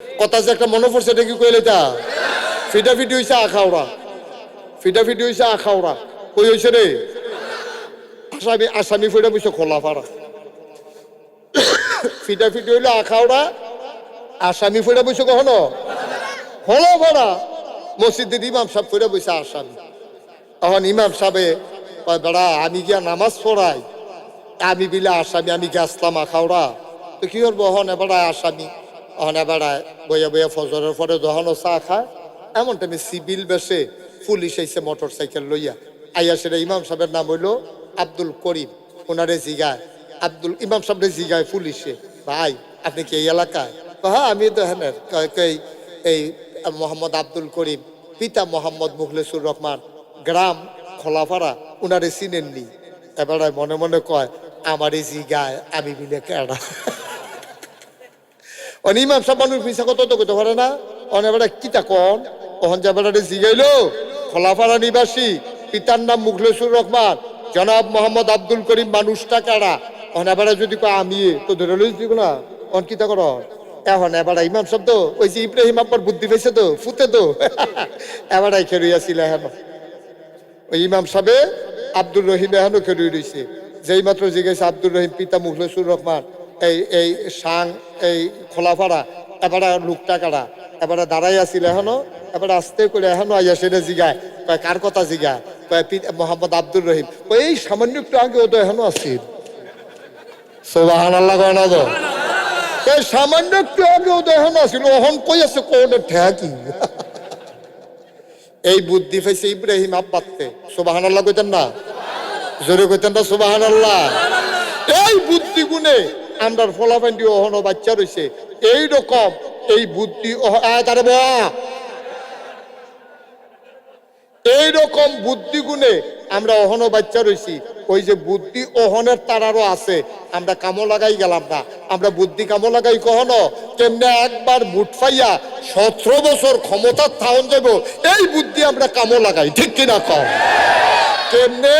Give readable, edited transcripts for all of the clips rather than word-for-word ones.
কথা যে একটা মনে পড়ছে, এটা কি কইলে তা ফিটাফিটি হয়েছে আখাওড়া, ফিটাফিটি হয়েছে আখাওড়া। কই হয়েছে রে? আসামি আসামি ফিটা বসে খোলা ফাড়া। ফিটাফিটি হইলো আখাওড়া, আসামি ফিটা বসে কখনো খোলা ফাড়া। মসজিদের ইমাম সাহেব ফিরে বসে আসামি। তখন ইমাম সাহেবে কয়, বেড়া আমি গিয়া নামাজ পড়াই, আমি বিলে আসামি, আমি কি আসলাম আখাওড়া? তো কি করবো হন এবারায় আসামি। হন এবারায় বইয়া বইয়া ফজরের পরে দহনও চা খায়। এমন টাইমে সিভিল বেশে পুলিশ আইসে মোটর সাইকেল লইয়া আইয়া। সেটা ইমাম সাহেবের নাম হইলো আব্দুল করিম। ওনারে জিগায় আব্দুল, ইমাম সাহেবের জিগায় পুলিশে, ভাই আপনি কি এই এলাকায়? হ্যাঁ আমি তো হ্যাঁ। এই মোহাম্মদ আব্দুল করিম, পিতা মোহাম্মদ মুখলেসুর রহমান, গ্রাম খোলাপাড়া। উনারে চিনেননি? এবার মনে মনে কয়, আমার এই জিগায় আমি বিলে কেডা। ইমাম সাহেব মানুষ মিশা কত তো করতে পারে না। এবার কিতা কন ওহন যাবে জিগাইলো, খোলাপাড়া নিবাসী, পিতার নাম মুখলেসুর রহমান, জনাব মোহাম্মদ আব্দুল করিম মানুষটা কেডা? এবার যদি কয় আমি, তো ধরে লইস দিব না। অন কিতা কর এখন? এবার ইমাম সাহেব তো ওই যে ইব্রাহিম আব্বার বুদ্ধি পেয়েছে তো, ফুতে তো এবার খেরুইয়াছিল। এখন ওই ইমাম সাহেবে আব্দুর রহিম এখনো খেরুই রয়েছে। যেই মাত্র জিজ্ঞেস আব্দুর রহিম পিতা মুখলেসুর রহমান, এই সাং এই খোলাপাড়া, এবারে লোকটা কারা? এবারে দাঁড়াই আছিল এখনো। এবারে আস্তে করে এখনো আইয়া সেটা জিগায়, কয় কার কথা জিগায়? কয় মোহাম্মদ আব্দুর রহিম। এই সামান্য একটু আগে ও তো এখনো আসছিল। সুবহানাল্লাহ কয় না তো? এই সামান্য একটু আগে ও তো এখনো আসছিল। ওহন কই আছে কোনে ঠেকি। এই বুদ্ধি পাইছে ইব্রাহিম আব্বাতে। সুবহানাল্লাহ কইতেন না? জোরে কইতেন না সুবহানাল্লাহ? এই বুদ্ধি গুণে আমরা ফলাফান্ডি ওহনো বাচ্চা রয়েছে। এইরকম এই বুদ্ধি এইরকম বুদ্ধি গুণে আমরা অহনো বাচ্চা রয়েছি। ওই যে বুদ্ধি ওহনের তারারও আছে, আমরা কামো লাগাই গেলাম না। আমরা বুদ্ধি কামো লাগাই কখনো কেমনে একবার বুট ফাইয়া 17 বছর ক্ষমতার থাউন যাব, এই বুদ্ধি আমরা কামো লাগাই, ঠিক কিনা কম? কেমনে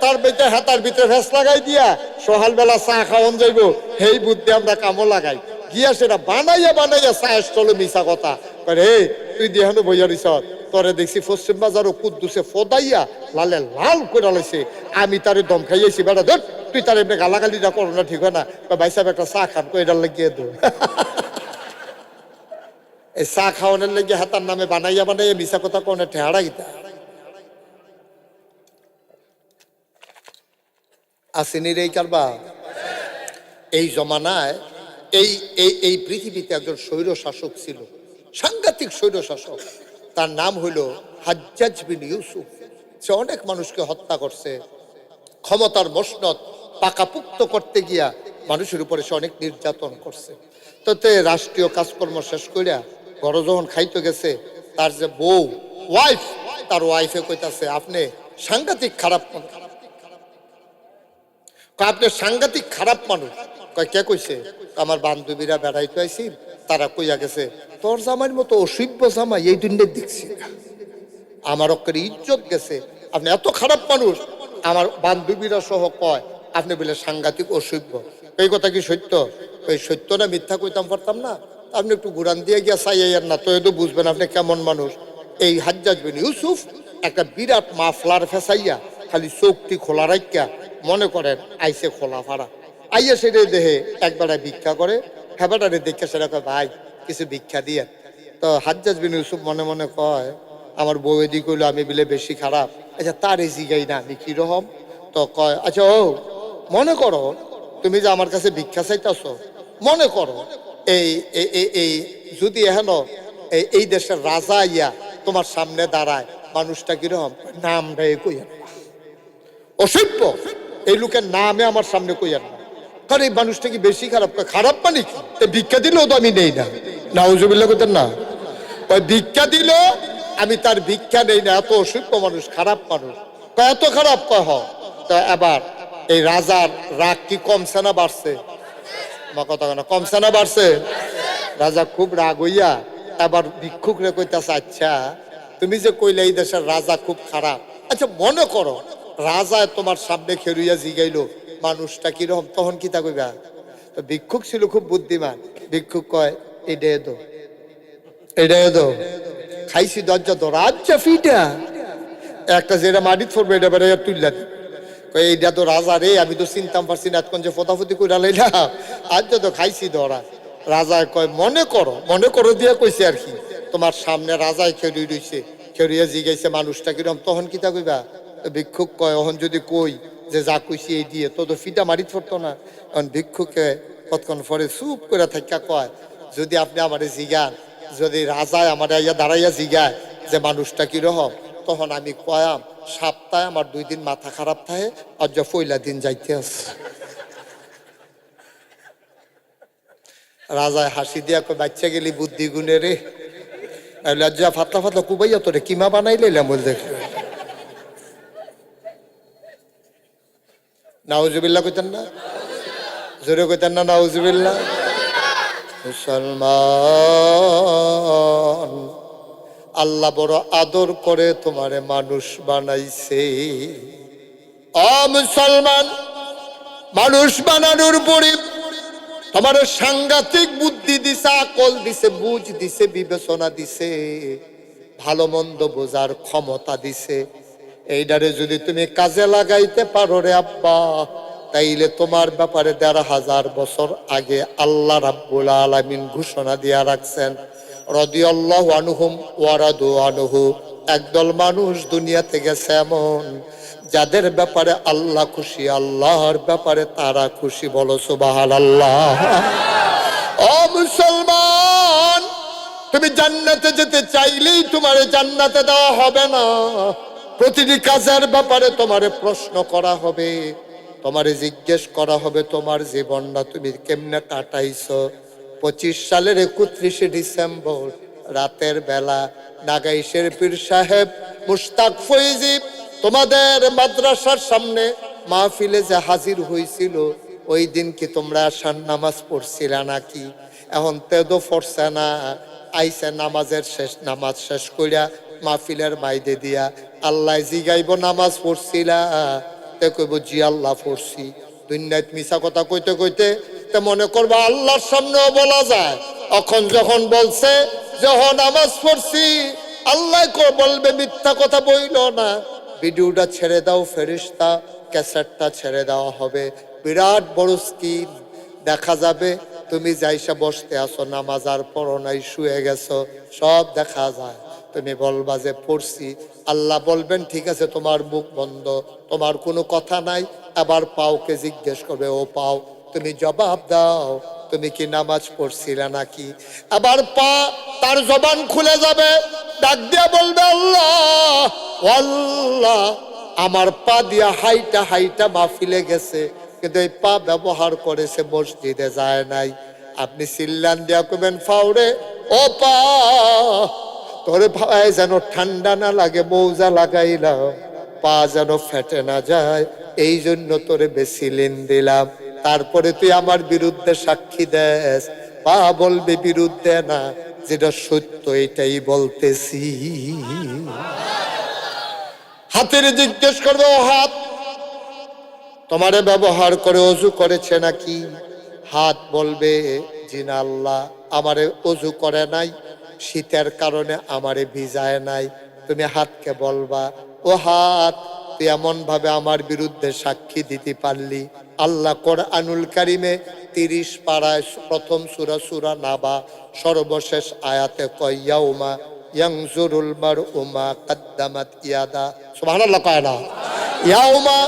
তার ভিতরে হাতার ভিতরে ফেস লাগাই দিয়া সকালবেলা চা খাওয়ান যাইব, সেই বুদ্ধি আমরা কামো লাগাই গিয়া সেটা বানাইয়া বানাইয়া চায়ের চলো মিশা কথা রে। তুই দেহানো বইয়া দিছ, তোরে দেখছি পশ্চিম বাজারও কুদ্দুসে ফদাইয়া লালে লাল করে লাইছে। আমি তারে দম খাইয়েছি, বেড়া ধর তুই তার এমনি গালাগালিটা করো না, ঠিক হয় না। ভাই সাহেব একটা চা খান, কইটা লাগিয়ে দো। এই চা খাওয়ানোর লেগে হাতার নামে বানাইয়া বানাইয়া মিশা কথা কোনে ঠেহারা গিতা আসেনি রে কারবা। এই জমানায় এই এই এই পৃথিবীতে একজন স্বৈর শাসক ছিল, সাংঘাতিক স্বৈর শাসক। তার নাম হইল হাজ্জাজ বিন ইউসুফ। সে অনেক মানুষকে হত্যা করছে। ক্ষমতার মসনদ পাকাপুক্ত করতে গিয়া মানুষের উপরে সে অনেক নির্যাতন করছে। তাতে রাষ্ট্রীয় কাজকর্ম শেষ করিয়া ঘর যখন খাইতে গেছে, তার যে বউ ওয়াইফ, তার ওয়াইফে কইতাছে, আপনি সাংঘাতিক খারাপ মানুষ, আপনি সাংঘাতিক খারাপ মানুষ। কয় কে কইছে? আমার বান্ধবীরা বেড়াইতে আইছি, তারা কইয়া গেছে তোর জামাইয়ের মতো অসভ্য জামাই এই দুনিয়ায় দেখছি না, আমার অক্ষরে ইজ্জত গেছে, আপনি এত খারাপ মানুষ। আমার বান্ধবীরা সহ কয় আপনি বলে সাংঘাতিক অসভ্য। এই কথা কি সত্য? ওই সত্য না মিথ্যা কইতাম পারতাম না। আপনি একটু ঘুরান দিয়ে গিয়া চাইয়ার না, তো এতো বুঝবেন আপনি কেমন মানুষ। এই হাজ্জাজ বিন ইউসুফ একটা বিরাট মাফলার ফেসাইয়া খালি চোখটি খোলা রাখিয়া মনে করেন আইসে খোলা ফাড়া আইয়া সেটা দেহে একবারে ভিক্ষা করে। হেবাটারে দেখে সেটা কয় ভাই কিছু ভিক্ষা দিয়ে। তো হাজ্জাজ বিন ইউসুফ মনে মনে কয় আমার বউ এদিক হইলো, আমি বিলে বেশি খারাপ। আচ্ছা তার এই জিগাই না আমি কিরকম? তো কয় আচ্ছা ও মনে করো তুমি যে আমার কাছে ভিক্ষা চাইতেছ, মনে করো এই এই যদি এহেন এই দেশের রাজা ইয়া তোমার সামনে দাঁড়ায়, মানুষটা কিরকম? নাম রে কইয়া অসভ্য, এই লোকের নামে আমার সামনে কইয়ার না। কারণ এই মানুষটা কি বেশি খারাপ? খারাপ মানে কি? ভিক্ষা দিলেও তো আমি নেই না। নাউজুবিল্লাহ করতেন না? ওই ভিক্ষা দিল আমি তার ভিক্ষা নেই না। এত অসভ্য মানুষ, খারাপ মানুষ। এত খারাপ কহ। তো এবার এই রাজার রাগ কি কমছে না বাড়ছে? আমার কথা না, কমছে না বাড়ছে? রাজা খুব রাগ হইয়া এবার ভিক্ষুক রে কইতাছে, আচ্ছা তুমি যে কইলে এই দেশের রাজা খুব খারাপ, আচ্ছা মনে করো রাজা তোমার সামনে খেরুইয়া জিগাইলো মানুষটা কিরকম, তখন কি তা কইবা? তো ভিক্ষুক ছিল খুব বুদ্ধিমান। ভিক্ষুক কয় এই দে দো, এটাই তো খাইছি দরজা তো রাজ্জা ফিটা একটা যেটা মাটি পড়বে এটা বেড়ে তুললা এইটা তো রাজা রে, আমি তো চিনতাম পারছি না এতক্ষণ যে ফতাফতি করে লাইলাম, আজ তো খাইছি ধরা। রাজা কয় মনে করো দিয়া কইছে আর কি, তোমার সামনে রাজায় খেড়ি রইছে, খেড়িয়া জিগাইছে মানুষটা কিরম, তখন কিতা কইবা? ভিক্ষুক কয় অহন যদি কই যে যা কইছি এই দিয়ে তো ফিটা মারি পড়তো না। এখন ভিক্ষুকে কতক্ষণ পরে চুপ করে থাকা কয়, যদি আপনি আমারে জিগান, যদি রাজায় আমার ইয়া দাঁড়াইয়া জিগায় যে মানুষটা কিরকম, তখন আমি কয়াম সপ্তাহে আমার 2 দিন মাথা খারাপ থাকে আর যে পয়লা দিন যাইতে আছে। রাজায় হাসি দিয়া কয় বাচ্চা গেলি বুদ্ধি গুণে রে, লজ্জা ফাতলা ফাতলা কুবাইয়া তোরে কিমা বানাই লইলাম বল দেখ। নাউজুবিল্লাহ কইতেন না, জোরে কইতেন না নাউজুবিল্লাহ। মুসলমান আল্লাহ বড় আদর করে তোমারে মানুষ বানাইছে। মুসলমান মানুষ বানানোর পরে তোমার সাংঘাতিক বুদ্ধি দিছে, আকল দিছে, বুঝ দিছে, বিবেচনা দিছে, ভালো মন্দ বোঝার ক্ষমতা দিছে। এইটারে যদি তুমি কাজে লাগাইতে পারো রে আব্বা, তাইলে তোমার ব্যাপারে ১৫০০ বছর আগে আল্লাহ রাব্বুল আলামিন ঘোষণা দিয়া রাখছেন, রাদিয়াল্লাহু আনহুম ওয়া রাদু আনহু। একদল মানুষ দুনিয়াতে গেছে এমন যাদের ব্যাপারে আল্লাহ খুশি, আল্লাহর ব্যাপারে তারা খুশি। বলো সুবহানাল্লাহ। ও মুসলমান, তুমি জান্নাতে যেতে চাইলেই তোমারে জান্নাতে দেওয়া হবে না। প্রতিটি কাজের ব্যাপারে তোমারে প্রশ্ন করা হবে, তোমারে জিজ্ঞেস করা হবে তোমার জীবনটা তুমি কেমনে কাটাইছো। 25 সালের 31শে ডিসেম্বর রাতের বেলা নাগাইশের পীর সাহেব মুশতাক ফৈজি তোমাদের মাদ্রাসার সামনে মাহফিলে যে হাজির হয়েছিল, ওই দিন কি তোমরা আশার নামাজ পড়ছিলা নাকি? এখন তেদো পড়ছে না, আইসে নামাজ শেষ কইরা মাহফিলের মাইদে দিয়া আল্লাহ জিগাইব নামাজ পড়ছিলা? তে কইব জি আল্লাহ পড়ছি। দুনিয়াত মিছা কথা কইতে কইতে তে মনে করবা আল্লাহর সামনেও বলা যায়। এখন যখন বলছে যখন নামাজ পড়ছি, আল্লাহ বলবে মিথ্যা কথা বইল না, ভিডিওটা ছেড়ে দাও ফেরেশতা, ক্যাসেটটা ছেড়ে দেওয়া হবে, বিরাট বড় স্ক্রিন দেখা যাবে। তুমি যাইসা বসতে আসো, নামাজ আর পড়ো নাই, শুয়ে গেছো, সব দেখা যায়। তুমি বলবা যে পড়ছি, আল্লাহ বলবেন ঠিক আছে তোমার মুখ বন্ধ, তোমার কোনো কথা নাই। আবার পাওকে জিজ্ঞেস করবে, ও পাও তুমি জবাব দাও, তুমি কি নামাজ পড়ছিলে নাকি? আবার পা তার জবান খুলে যাবে, ডাক দিয়া বলবে আল্লাহ আল্লাহ, আমার পা দিয়া হাইটা হাইটা মাহফিলে গেছে, কিন্তু এই পা ব্যবহার করেছে মসজিদে যায় নাই। আপনি চিল্লান দিয়া কবেন ফাউরে, ও পা তোরে ভাই যেন ঠান্ডা না লাগে, মৌজা লাগাইলাম, পা যেন ফেটে না যায়, এই জন্য তোরে বেসিলিন দিলাম। তারপরে তুই আমার বিরুদ্ধে সাক্ষী দেস, পা বলবে বিরুদ্ধে না, যেটা সত্য এটাই বলতেছি। হাতের জিজ্ঞেস করবে, ও হাত তোমারে ব্যবহার করে অজু করেছে নাকি? হাত বলবে জি না আল্লাহ, আমারে অজু করে নাই, শীতের কারণে আমারে ভিজায় নাই। তুমি হাতকে বলবা, ও হাত তুই এমন ভাবে আমার বিরুদ্ধে সাক্ষী দিতে পারলি। আল্লাহ কোরআনুল কারিমে 30 পারায় প্রথম সূরা নাবা সর্বশেষ আয়াতে কয়, ইয়াউমা ইয়ানজুরুল মারউ মা কদ্দামাত ইয়াদা। সুবহানাল্লাহ কয় না? ইয়াউমা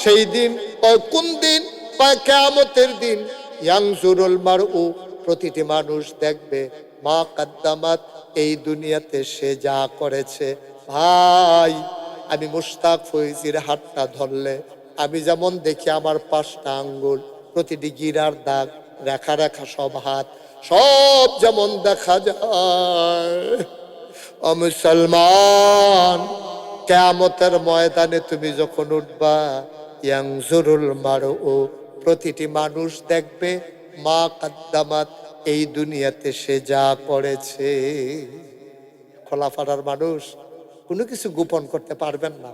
সেই দিন, কয় কোন দিন? কয় কিয়ামতের দিন। ইয়ানজুরুল মারউ প্রতিটি মানুষ দেখবে, মা কদ্দামাত এই দুনিয়াতে সে যা করেছে। ভাই আমি মুশতাক ফৈজির হাতটা ধরলে আমি যেমন দেখি আমার 5টা আঙ্গুল, প্রতিটি গিরার দাগ, রেখা রেখা সব হাত, সব যেমন দেখা যায়। ও মুসলমান, কিয়ামতের ময়দানে তুমি যখন উঠবা, ইয়ানজুরুল মারউ প্রতিটি মানুষ দেখবে, মা কদ্দামাত এই দুনিয়াতে সে যা করেছে। খোলাফাড়ার মানুষ কোনো কিছু গোপন করতে পারবেন না,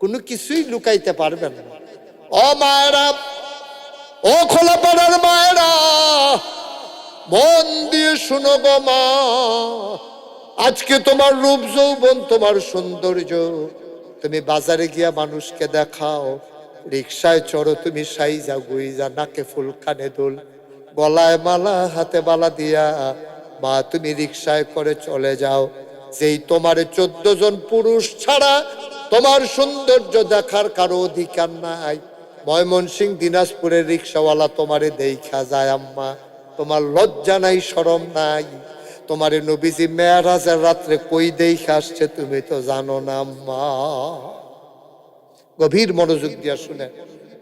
কোনো কিছুই লুকাইতে পারবেন না। ও মায়েরা, ও খোলাপাড়ার মায়েরা, মন দিয়ে শুনো গো মা, আজকে তোমার রূপ যৌবন, তোমার সৌন্দর্য তুমি বাজারে গিয়া মানুষকে দেখাও, রিক্সায় চড়ো তুমি সাইজা গুইজা, নাকে ফুল কানে দুল, গলায় মালা হাতে বালা দিয়া মা তুমি রিক্সায় করে চলে যাও। যেই তোমার 14 জন পুরুষ ছাড়া তোমার সৌন্দর্য দেখার কারো অধিকার নাই। ময়মনসিংহ দিনাজপুরের রিক্সাওয়ালা তোমারে দেখা যায় আম্মা, তোমার লজ্জা নাই শরম নাই? তোমারে নবীজি মেরাজের রাত্রে কই দেখে আসছে তুমি তো জানো না আম্মা। গভীর মনোযোগ দিয়া শুনে,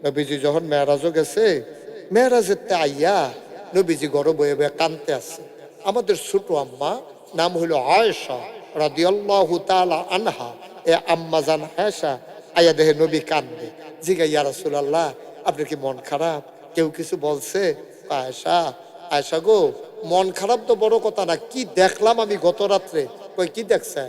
নবীজি যখন মেরাজও গেছে, মেরাজের তে আইয়া নবীজি ঘরে বয়ে বয়ে কানতে আছে। আমাদের ছোট আম্মা নাম হইল আয়েশা রাদিয়াল্লাহু তাআলা আনহা, এ আম্মা জান আয়েশা আইয়া দেখে নবী কান্দে। জিগা ইয়া রাসূলুল্লাহ, আপনার কি মন খারাপ? কেউ কিছু বলছে? আয়েশা, আয়েশা গো, মন খারাপ তো বড় কথা না, কি দেখলাম আমি গত রাত্রে। কই কি দেখছে?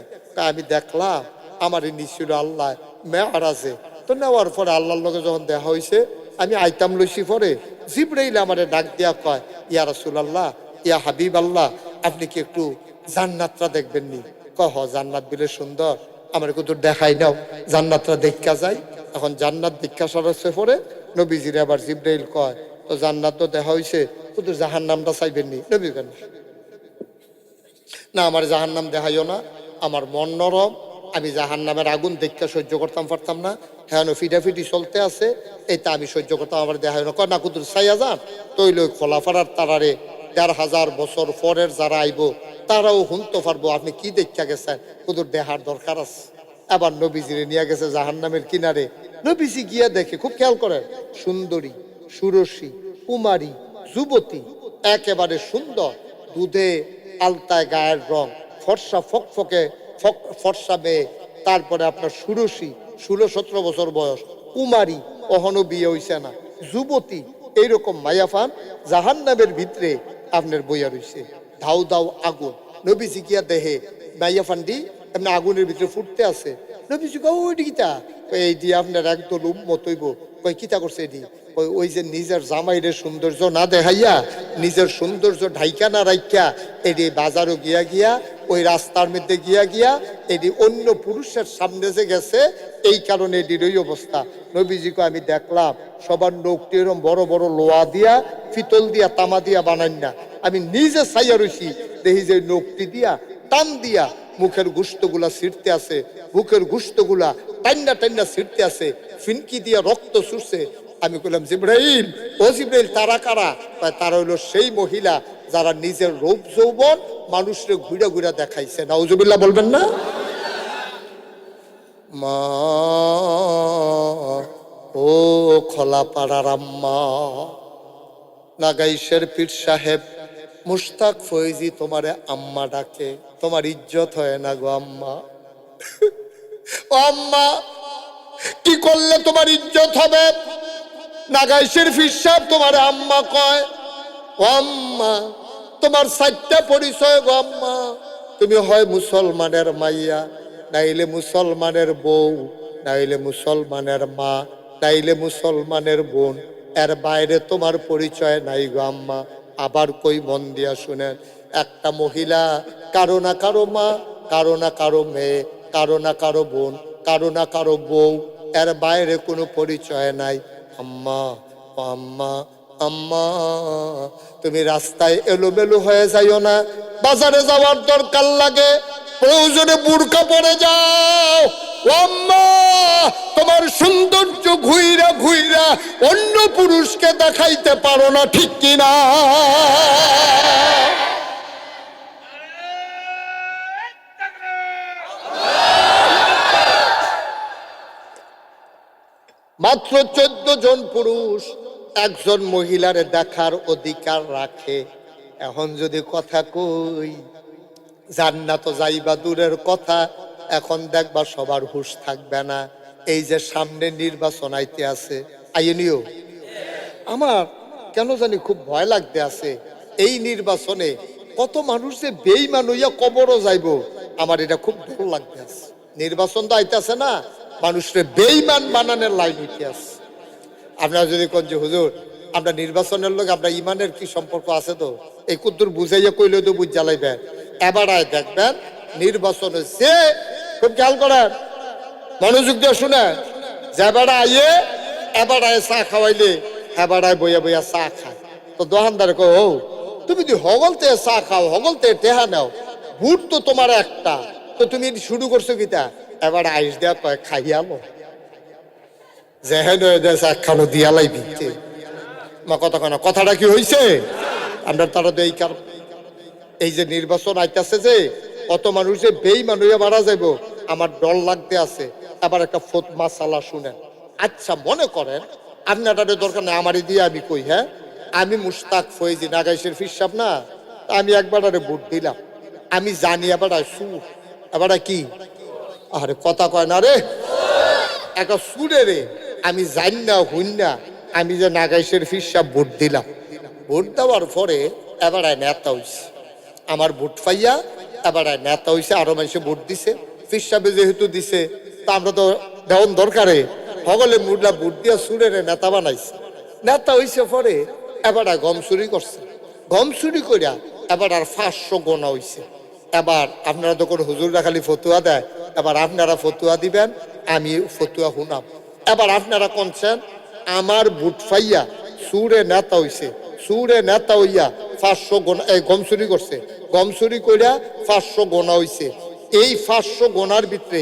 আমি দেখলাম আমার নিছিল আল্লাহ মেরাজে, তো নেওয়ার পরে আল্লাহর লগে যখন দেখা হয়েছে, আমি আইতাম লইছি পরে জিবরাইল আমারে ডাক দিয়া কয়, ইয়া রাসূলুল্লাহ, ইয়া হাবিব আল্লাহ, আপনি কি একটু জান্নাতটা দেখবেন নি? কহ জান্নাত বিলে সুন্দর, আমার কিন্তু দেখাই নাও, জান্নাতটা দেখা যায়। এখন জান্নাত দীক্ষা সরাসে পরে নবীজিরে আবার জিবরাইল কয়, তো জান্নাত তো দেখা হয়েছে, শুধু জাহান্নামটা চাইবেন নি? নবী কেন না, আমার জাহান্নাম দেখাইও না, আমার মন নরম, আমি জাহান্নামের আগুন দেখা সহ্য করতাম পারতাম না, হ্যাঁ ফিটাফিটি চলতে আছে, এইটা আমি সহ্য করতাম, আমার দেখাই না। কয় না কুতুর চাইয়া যান, তৈল খোলাফাড়ার তারারে 1500 বছর পরের যারা আইব তারাও শুনতে পারবো আপনি কি দেখা গেছেন, কুতুর দেহার দরকার আছে। আবার নবীজিরে নিয়ে গেছে জাহান্নামের কিনারে, নবীজি গিয়া দেখে, খুব খেয়াল করেন, সুন্দরী, সুরসী, কুমারী, যুবতী, একেবারে সুন্দর, দুধে আলতায় গায়ের রং, ফর্সা ফকফকে ফর্সা মেয়ে, তারপরে আপনার সুরসী, 16-17 বছর বয়স, কুমারী, অহনো বিয়ে হইছে না, যুবতী, এইরকম মায়াফান জাহান্নামের ভিতরে আপনার বইয়া রইছে। ধাউ ধাউ আগুন, নবীজি গিয়া দেহে মাইয়াফান্ডি এমনি আগুনের ভিতরে ফুটতে আছে। নবীজি কয় ওই কিতা? এই দিয়ে আপনার একদল উম্মত হইব। কই কিতা করছে এটি? ওই যে নিজের জামাইরে সৌন্দর্য না দেখাইয়া, নিজের সৌন্দর্য ঢাইকা না রাইকা, এটি বাজারও গিয়া গিয়া, ওই রাস্তার মধ্যে গিয়া গিয়া এটি অন্য পুরুষের সামনে যে গেছে, এই কারণে এটির ওই অবস্থা। নবীজিকে আমি দেখলাম সবার নখটি এরকম বড় বড় লোহা দিয়া, পিতল দিয়া, তামা দিয়া বানাই না, আমি নিজে চাইয়া রইছি, দেখি যে নখটি দিয়া টান দিয়া মুখের গুস্তগুলা ছিঁড়তে আছে, বুকের গুস্তগুলা টান্না টান্না ছিঁড়তে আছে, ফিনকি দিয়া রক্ত ছুটছে। আমি কইলাম জিবরাইল, ও জিবরাইল, তারা কারা? তারা হইলো সেই মহিলা যারা নিজের রূপ যৌবন মানুষরে ঘুরা ঘুরা দেখাইছে। নাউজুবিল্লাহ বলবেন না? মা, ও খোলাপাড়ার আম্মা, নাগাইশের পীর সাহেব মুশতাক ফৈজি তোমারে আম্মা ডাকে, তোমার ইজ্জত হয় না গো আম্মা। ও আম্মা, কি করলে তোমার ইজ্জত হবে? নাগাইশের পীর সাহেব তোমারে আম্মা কয়। ও আম্মা, তোমার 4টা পরিচয় গো আম্মা, তুমি হয় মুসলমানের মাইয়া, নাইলে মুসলমানের বউ, নাইলে মুসলমানের মা, নাইলে মুসলমানের বোন, এর বাইরে তোমার পরিচয় নাই গো আম্মা। আবার কই, মন দিয়া শুনেন, একটা মহিলা কারো না কারো মা, কারো না কারো মেয়ে, কারো না কারো বোন, কারো না কারো বউ, এর বাইরে কোনো পরিচয় নাই। আম্মা, ও আম্মা, আম্মা, তুমি রাস্তায় এলোমেলো হয়ে যাইও না, বাজারে যাওয়ার দরকার লাগে, প্রয়োজনে বুরকা পরে যাও। ও আম্মা, তোমার সৌন্দর্য ঘুইরা ঘুইরা অন্য পুরুষকে দেখাইতে পারো না, ঠিক কিনা? মাত্র 14 জন পুরুষ একজন মহিলারে দেখার অধিকার রাখে। এখন যদি কথা কই, জান্নাত যাইবা দূরের কথা, এখন দেখবা সবার হুঁশ থাকবে না। এই যে সামনে নির্বাচন আইতে আছে, আইনিও আমার কেন জানি খুব ভয় লাগতে আছে। এই নির্বাচনে কত মানুষ যে বেঈমান হইয়া কবরও যাইব, আমার এটা খুব ডর লাগতে আছে। নির্বাচন তো আইতেছে না, মানুষরে বেঈমান বানানোর লাইন হইতে আছে। আপনারা যদি কোন যে হুজুর আমরা নির্বাচনের লোক আমরা ইমানের কি সম্পর্ক আছে তো এই কুদ্দুর বুঝাইয়া কইলে তো বুঝ জ্বালাইবেন এবারায় দেখবেন নির্বাচনে যে খুব খেয়াল করেন মনোযোগ দিয়ে শুনে যেবারা আইয়ে এবারায় চা খাওয়াইলে এবারায় বইয়া বইয়া চা খায় তো দোকানদার কো ও তুমি যদি হগলতে চা খাও হগলতে টেহা নাও ভোট তো তোমার একটা তো তুমি শুরু করছো কিতা এবার আইস দেয়া কয় খাইয়ালো যেহেন একখানো দিয়ালাই ভিত্তি মা কথা কেন কথাটা কি হয়েছে আমরা তারা তো এই যে নির্বাচন আইতাছে যে কত মানুষ যে বেঈমান হইয়া মারা যাইব আমার ডর লাগতে আছে আবার একটা ফতমা সালা শুনেন আচ্ছা মনে করেন আপনার দরকার নেই আমারই দিয়ে আমি কই হ্যাঁ আমি মুশতাক ফয়েজি নাগাইশের ফিরসাব না আমি একবার ভোট দিলাম আমি জানি আবার সুর আবার কি আরে কথা কয় না রে একটা সুরে রে আমি জানি না হইন না আমি যে নাগাইশের ফিরসাব ভোট দিলাম ভোট দেওয়ার পরে এবার নেতা হইছে আমার ভোট পাইয়া এবার নেতা হইছে আরো মানুষে ভোট দিছে ফিরসাবে যেহেতু দিছে তা আমরা তো দেওয়ান দরকারে হগলে মুডলা ভোট দিয়া সুরে রে নেতা বানাইছে নেতা হইছে পরে এবার গম চুরি করছে গম চুরি করিয়া এবার আর 500 গোনা হইছে এবার আপনারা তো কোনো হুজুররা খালি ফতুয়া দেয় এবার আপনারা ফতুয়া দিবেন আমি ফতুয়া শুনাম এবার আপনারা কোনছেন আমার ভোট পাইয়া সুরে নেতা হইছে সুরে নেতা হইয়া 500 গোনা এই গম চুরি করছে গম চুরি করিয়া 500 গোনা হইছে এই 500 গোনার ভিতরে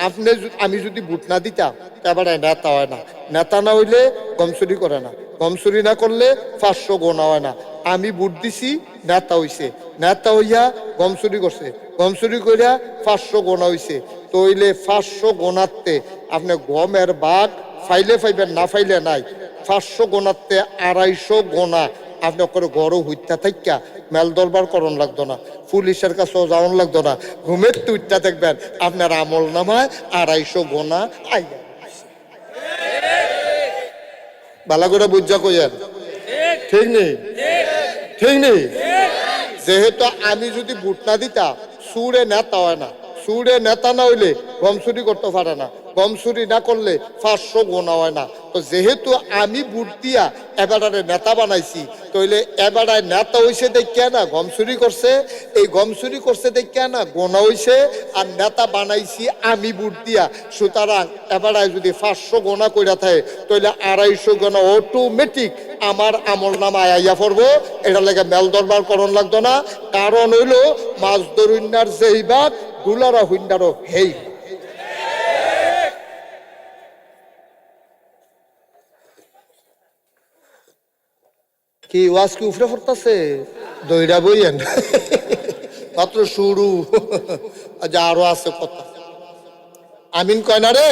আপনি আমি যদি ভোট না দিতাম এবারে নেতা হয় না নেতা না হইলে গম চুরি করে না গম চুরি না করলে 500 গোনা হয় না আমি ভোট দিছি নেতা হইছে নেতা হইয়া গম চুরি করছে গম চুরি করিয়া 500 গোনা হইছে তো হইলে 500 গোনাতে আপনি গমের বাঘ ফাইলে পাইবেন না ফাইলে নাই 500 গোনাতে 250 গোনা আপনি করে গড় হইতা থাকা মেল দরবার করণ লাগতো না পুলিশের কাছেও যাওয়ান লাগতো না ঘুমের টুইটটা দেখবেন আপনার আমল নামায় 250 গোনা আইয়া বালা করে বুঝা কইেন ঠিক নেই ঠিক নেই যেহেতু আমি যদি ভোট না দিতাম সুরে নেতা হয় না সুরে নেতা না হইলে গম চুরি করতে পারে না গম চুরি না করলে 500 গোনা হয় না তো যেহেতু আমি ভোট দিয়া এবারে নেতা বানাইছি তাইলে এবারে নেতা হইছে দেখিয়া না গম চুরি করছে এই গম চুরি করছে দেখিয়া না গোনা হইছে আর নেতা বানাইছি আমি ভোট দিয়া সুতরাং এবারে যদি 500 গোনা কইরা থাকে তাইলে 250 গোনা অটোমেটিক আমার আমল নামায় আইয়া পড়বো এটা লাগে মেল দরবার করণ লাগতো না কারণ হইল মাছ দরুন্যার যেই বাদ দুলারা হুইন্ডারও হেই কি ওয়াজ কি উফরে পড়তাছে দইরা বইয়েন মাত্র শুরু আজ আরো আছে কথা আমিন কয় না রে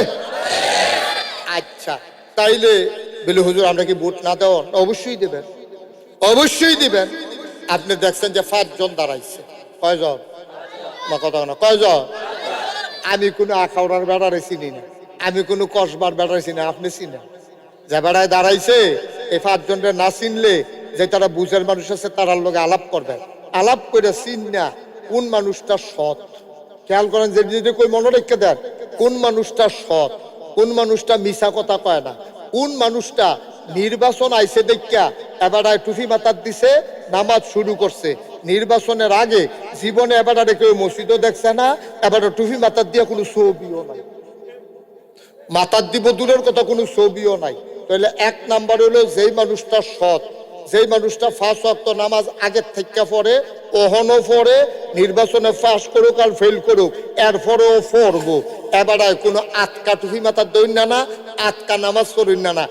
আচ্ছা তাইলে বলে হুজুর আমরা কি ভোট না দেওয়া অবশ্যই দেবেন অবশ্যই দিবেন আপনি দেখছেন যে 5 জন দাঁড়াইছে কয়জন না কথা না কয়জন আমি কোনো আখাউড়ার বেড়ারে চিনি না আমি কোনো কসবার বেড়ারে চিনি না আপনি চিনেন যে বেড়ায় দাঁড়াইছে এই 5 জনের না চিনলে যে তারা বুঝের মানুষ আছে তারার লগে আলাপ করবেন আলাপ করে চিন না কোন মানুষটা সৎ খেয়াল করেন যে যদি কই মনে রেখে দেন কোন মানুষটা সৎ কোন মানুষটা মিছা কথা কয় না কোন মানুষটা নির্বাচন আইছে দেখিয়া এবারে টুপি মাথার দিছে নামাজ শুরু করছে নির্বাচনের আগে জীবনে এবারে কেউ মসজিদও দেখছে না এবারে টুপি মাথার দিয়ে কোনো ছবিও নাই মাথার দিব দূরের কথা কোনো ছবিও নাই তাহলে 1 নাম্বার হলো যেই মানুষটা সৎ যেই মানুষটা 5 ওয়াক্ত নামাজ আগের থেকে পড়ে ওহনো পড়ে নির্বাচনে পাস করুক আর ফেল করুক এরপরেও পড়বো এবারে কোনো আটকা টুপি মাথার দৈন্য না আটকা নামাজ পড়ুন না